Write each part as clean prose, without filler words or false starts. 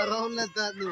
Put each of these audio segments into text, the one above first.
Roll na tayo.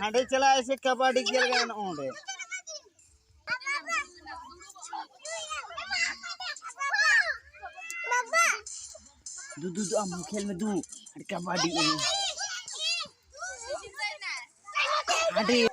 हांडे चला ऐसे कबड्डी खेल गए ना ओंडे दू दू दू हम खेल में दू कबड्डी हांडे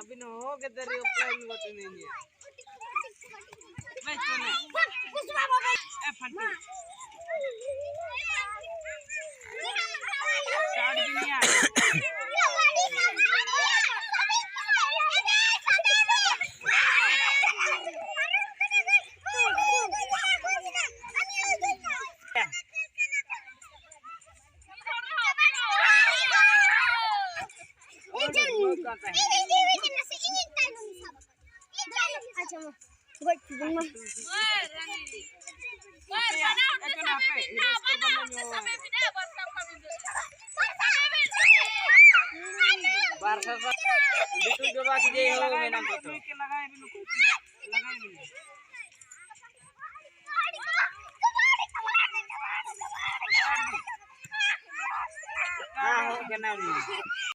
अभी न हो के तेरे ऊपर भी होते नहीं है मैं चले ए फंटू स्टार्ट भी नहीं आ हाँ हो गया ना